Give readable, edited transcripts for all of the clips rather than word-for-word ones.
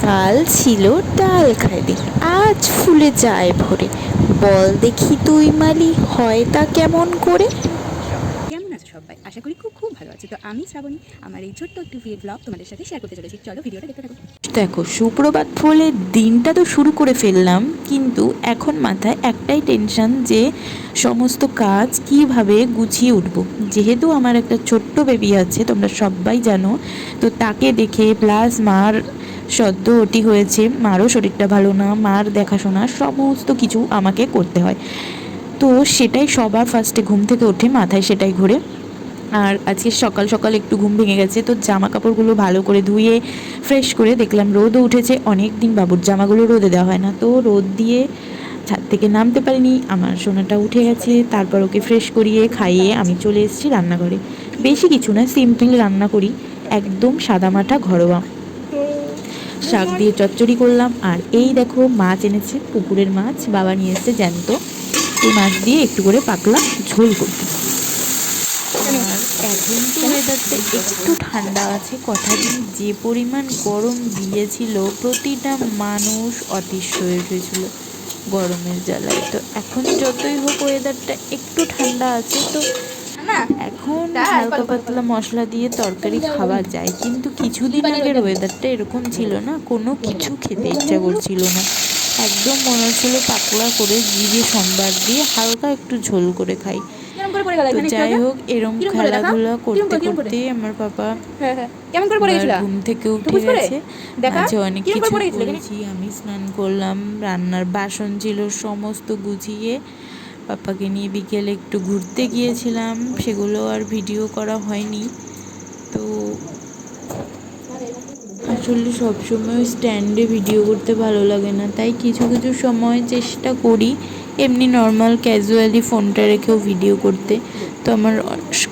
কাল ছিল ডাল খাইতে, আজ ফুলে যায় ভরে। বল দেখি তুই মালি, হয় তা কেমন করে? কেমন আছো সবাই? আশা করি খুব খুব ভালো আছে। তো আমি শ্রাবণী, আমার এই ছোট্ট একটু ব্লগ তোমাদের সাথে শেয়ার করতে চলেছি। চলো ভিডিওটা দেখতে থাকো। দেখো, সুপ্রভাত বলে দিনটা তো শুরু করে ফেললাম, কিন্তু এখন মাথায় একটাই টেনশন যে সমস্ত কাজ কিভাবে গুছিয়ে উঠব। যেহেতু আমার একটা ছোট্ট বেবি আছে, তোমরা সবাই জানো, তো তাকে দেখে প্লাস মার সদ্য ওটি হয়েছে, মারও শরীরটা ভালো না, মার দেখাশোনা সমস্ত কিছু আমাকে করতে হয়। তো সেটাই সবার ফার্স্টে ঘুম থেকে ওঠে মাথায় সেটাই ঘোরে। আর আজকে সকাল সকাল একটু ঘুম ভেঙে গেছে, তো জামা কাপড়গুলো ভালো করে ধুয়ে ফ্রেশ করে দেখলাম রোদও উঠেছে। অনেক দিন বাবুর জামাগুলো রোদে দেওয়া হয় না, তো রোদ দিয়ে ছাদ থেকে নামতে পারিনি। আমার সোনাটা উঠে গেছে, তারপর ওকে ফ্রেশ করিয়ে খাইয়ে আমি চলে এসেছি রান্নাঘরে। বেশি কিছু না, সিম্পল রান্না করি, একদম সাদামাটা ঘরোয়া। শাক দিয়ে চচ্চড়ি করলাম। আর এই দেখো, মাছ এনেছে, পুকুরের মাছ, বাবা নিয়ে এসেছে জ্যান্ত। এই মাছ দিয়ে একটু করে পাতলা ঝোল করতে। আর এখন তো ওয়েদারটা একটু ঠান্ডা আছে, কথা দিন যে পরিমাণ গরম দিয়েছিল, প্রতিটা মানুষ অতিষ্ঠ হয়ে উঠেছিল গরমের জ্বালায়। তো এখন যতই হোক ওয়েদারটা একটু ঠান্ডা আছে, তো এখন হালকা পাতলা মশলা দিয়ে তরকারি খাওয়া যায়। কিন্তু কিছুদিন আগের ওয়েদারটা এরকম ছিল না, কোনো কিছু খেতে ইচ্ছা করছিল না। একদম মনে হচ্ছিল পাতলা করে জিরে সম্বার দিয়ে হালকা একটু ঝোল করে খাই। তো যাই হোক, এরম খেলাধুলা করতে করতে আমার পাপা ঘুম থেকে উঠে গেছে। মাঝে অনেক কিছু করেছি, আমি স্নান করলাম, রান্নার বাসন ছিল সমস্ত গুছিয়ে পাপাকে নিয়ে বিকেলে একটু ঘুরতে গিয়েছিলাম, সেগুলো আর ভিডিও করা হয়নি। তো আসলে সবসময় স্ট্যান্ডে ভিডিও করতে ভালো লাগে না, তাই কিছু কিছু সময় চেষ্টা করি এমনি নর্মাল ক্যাজুয়ালি ফোনটা রেখেও ভিডিও করতে। তো আমার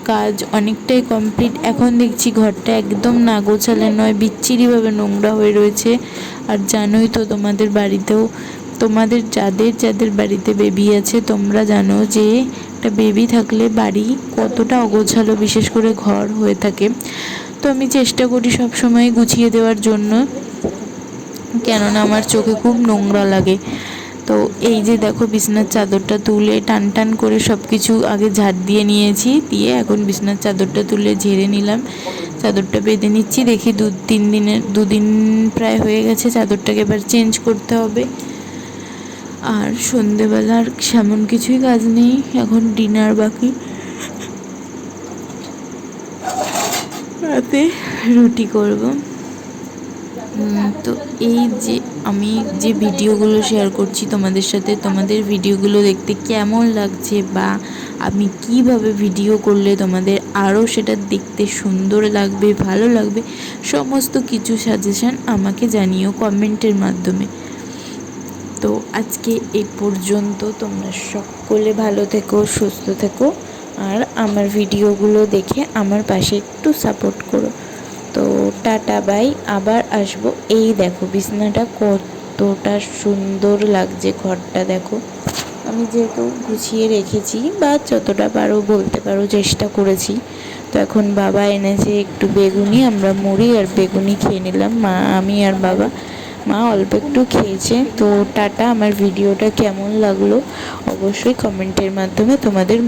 কাজ অনেকটাই কমপ্লিট। এখন দেখছি ঘরটা একদম না গোছালে নয়, বিচ্ছিরিভাবে নোংরা হয়ে রয়েছে। আর জানোই তো, তোমাদের বাড়িতেও, তোমাদের যাদের যাদের বাড়িতে বেবি আছে, তোমরা জানো যে একটা বেবি থাকলে বাড়ি কতটা অগোছালো, বিশেষ করে ঘর হয়ে থাকে। তো আমি চেষ্টা করি সব সময় গুছিয়ে দেওয়ার জন্য, কেননা আমার চোখে খুব নোংরা লাগে। তো এই যে দেখো, বিছনার চাদরটা তুলে টান টান করে সব কিছু আগে ঝাড় দিয়ে নিয়েছি, দিয়ে এখন বিছনার চাদরটা তুলে ঝেড়ে নিলাম, চাদরটা বেঁধে নিচ্ছি। দেখি দুদিন প্রায় হয়ে গেছে, চাদরটাকে এবার চেঞ্জ করতে হবে। আর সন্ধেবেলার সেমন কিছুই কাজ নেই, এখন ডিনার বাকি, রাতে রুটি করব। তো এই যে আমি যে ভিডিওগুলো শেয়ার করছি তোমাদের সাথে, তোমাদের ভিডিওগুলো দেখতে কেমন লাগছে, বা আমি কিভাবে ভিডিও করলে তোমাদের আরও সেটা দেখতে সুন্দর লাগবে, ভালো লাগবে, সমস্ত কিছু সাজেশান আমাকে জানিও কমেন্টের মাধ্যমে। তো আজকে এই পর্যন্ত, তোমরা সকলে ভালো থেকো, সুস্থ থেকো, আর আমার ভিডিওগুলো দেখে আমার পাশে একটু সাপোর্ট করো। তো টাটা বাই, আবার আসবো। এই দেখো বিছনাটা কতটা সুন্দর লাগছে, ঘরটা দেখো। আমি যেহেতু গুছিয়ে রেখেছি, বা যতটা পারো বলতে পারো চেষ্টা করেছি। তো এখন বাবা এনেছে একটু বেগুনি, আমরা মুড়ি আর বেগুনি খেয়ে নিলাম, মা, আমি আর বাবা। মা অল্প একটু খেয়েছে। তো টাটা। আমার ভিডিওটা কেমন লাগলো অবশ্যই কমেন্টের মাধ্যমে তোমাদের